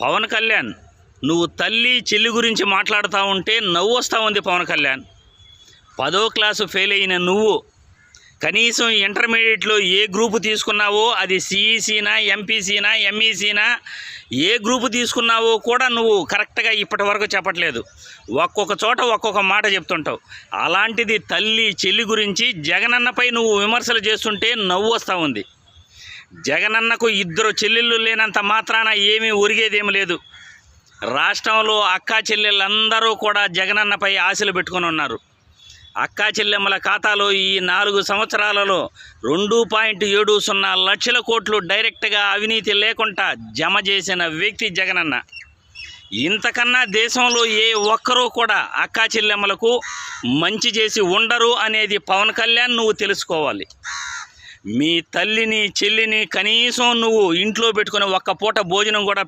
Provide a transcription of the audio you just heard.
పవన్ కళ్యాణ్, నువ్వు తల్లి చెల్లి గురించి మాట్లాడుతూ ఉంటే నవ్వు వస్తూ ఉంది. పవన్ కళ్యాణ్, 10వ క్లాసు ఫెయిల్ అయిన నువ్వు కనీసం ఇంటర్మీడియట్లో ఏ గ్రూపు తీసుకున్నావో, అది సిఈసీనా, ఎంపీసీనా, ఎంఈసీనా, ఏ గ్రూపు తీసుకున్నావో కూడా నువ్వు కరెక్ట్గా ఇప్పటి వరకు చెప్పట్లేదు. ఒక్కొక్క చోట ఒక్కొక్క మాట చెప్తుంటావు. అలాంటిది తల్లి చెల్లి గురించి జగనన్నపై నువ్వు విమర్శలు చేస్తుంటే నవ్వు వస్తూ ఉంది. జగనన్నకు 2 చెల్లెళ్ళు లేనంత మాత్రాన ఏమీ ఒరిగేదేమి లేదు. రాష్ట్రంలో అక్కా చెల్లెళ్ళందరూ కూడా జగనన్నపై ఆశలు పెట్టుకొని ఉన్నారు. అక్కా చెల్లెమ్మల ఖాతాలో ఈ 4 సంవత్సరాలలో 2.70 లక్షల కోట్లు డైరెక్ట్గా అవినీతి లేకుండా జమ చేసిన వ్యక్తి జగనన్న. ఇంతకన్నా దేశంలో ఏ ఒక్కరూ కూడా అక్కా చెల్లెమ్మలకు మంచి చేసి ఉండరు అనేది పవన్ కళ్యాణ్ నువ్వు తెలుసుకోవాలి. మీ తల్లిని చెల్లిని కనీసం నువ్వు ఇంట్లో పెట్టుకుని ఒక్క పూట భోజనం కూడా